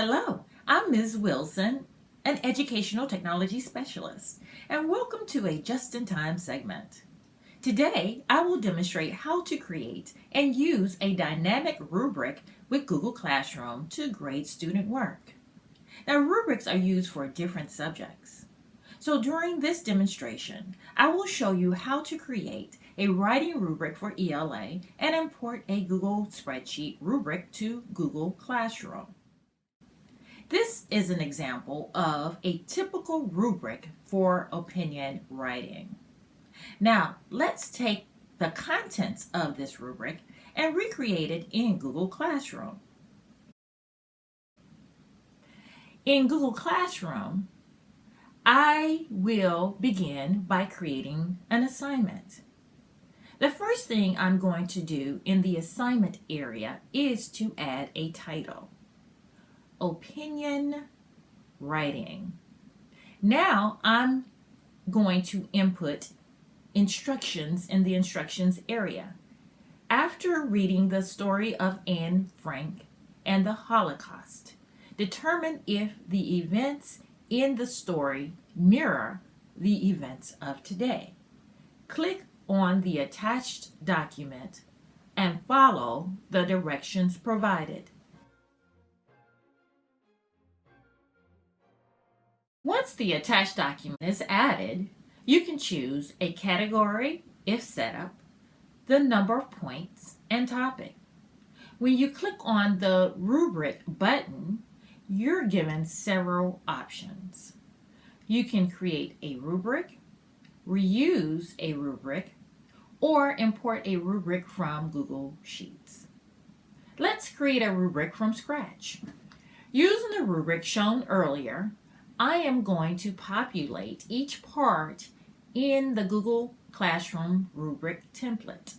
Hello, I'm Ms. Wilson, an educational technology specialist, and welcome to a just-in-time segment. Today, I will demonstrate how to create and use a dynamic rubric with Google Classroom to grade student work. Now, rubrics are used for different subjects. So during this demonstration, I will show you how to create a writing rubric for ELA and import a Google spreadsheet rubric to Google Classroom. This is an example of a typical rubric for opinion writing. Now, let's take the contents of this rubric and recreate it in Google Classroom. In Google Classroom, I will begin by creating an assignment. The first thing I'm going to do in the assignment area is to add a title. Opinion writing. Now I'm going to input instructions in the instructions area. After reading the story of Anne Frank and the Holocaust, determine if the events in the story mirror the events of today. Click on the attached document and follow the directions provided. Once the attached document is added, you can choose a category if set up, the number of points, and topic. When you click on the Rubric button, you're given several options. You can create a rubric, reuse a rubric, or import a rubric from Google Sheets. Let's create a rubric from scratch. Using the rubric shown earlier, I am going to populate each part in the Google Classroom rubric template.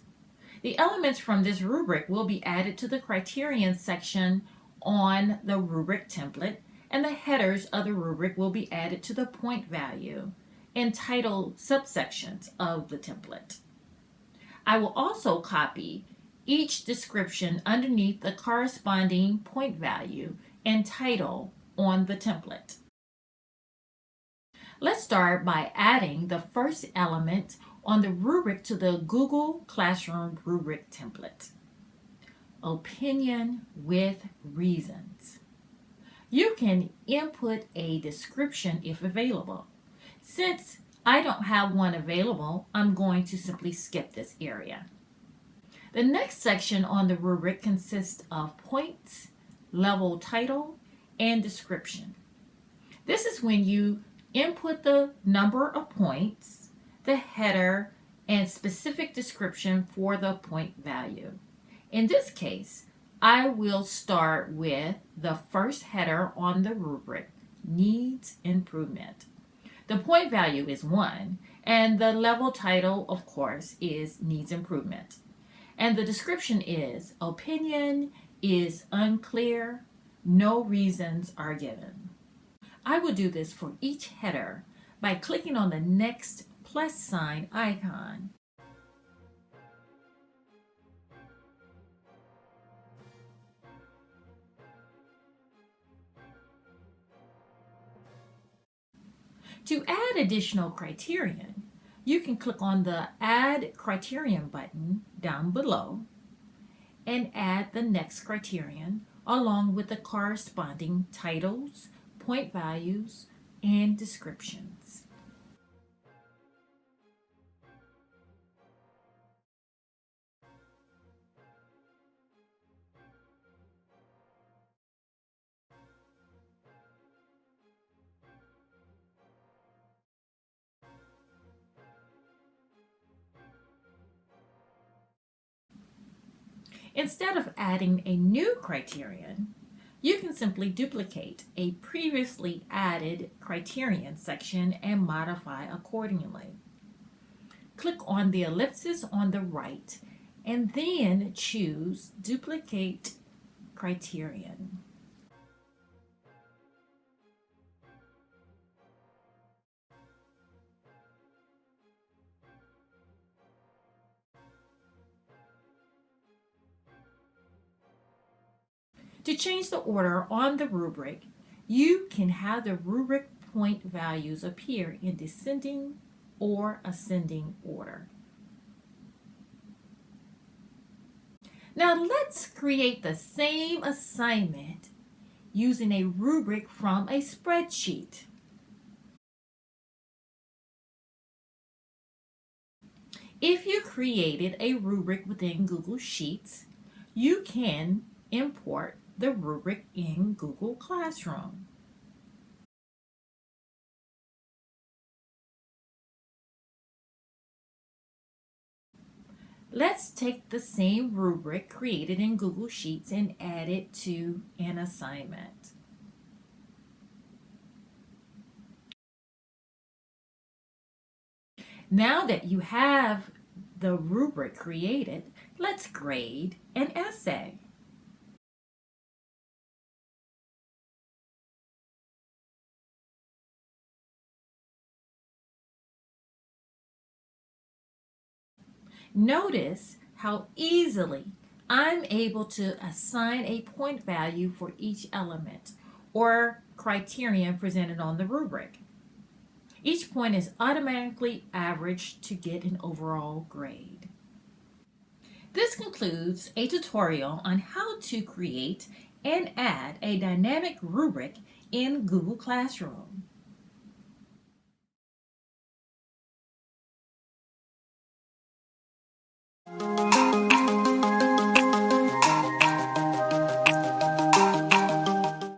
The elements from this rubric will be added to the criterion section on the rubric template, and the headers of the rubric will be added to the point value and title subsections of the template. I will also copy each description underneath the corresponding point value and title on the template. Let's start by adding the first element on the rubric to the Google Classroom rubric template. Opinion with reasons. You can input a description if available. Since I don't have one available, I'm going to simply skip this area. The next section on the rubric consists of points, level title, and description. This is when you input the number of points, the header, and specific description for the point value. In this case, I will start with the first header on the rubric, needs improvement. The point value is 1, and the level title, of course, is needs improvement. And the description is opinion is unclear, no reasons are given. I will do this for each header by clicking on the next plus sign icon. To add additional criterion, you can click on the Add Criterion button down below and add the next criterion along with the corresponding titles, point values, and descriptions. Instead of adding a new criterion, you can simply duplicate a previously added criterion section and modify accordingly. Click on the ellipsis on the right and then choose Duplicate Criterion. To change the order on the rubric, you can have the rubric point values appear in descending or ascending order. Now let's create the same assignment using a rubric from a spreadsheet. If you created a rubric within Google Sheets, you can import the rubric in Google Classroom. Let's take the same rubric created in Google Sheets and add it to an assignment. Now that you have the rubric created, let's grade an essay. Notice how easily I'm able to assign a point value for each element or criterion presented on the rubric. Each point is automatically averaged to get an overall grade. This concludes a tutorial on how to create and add a dynamic rubric in Google Classroom.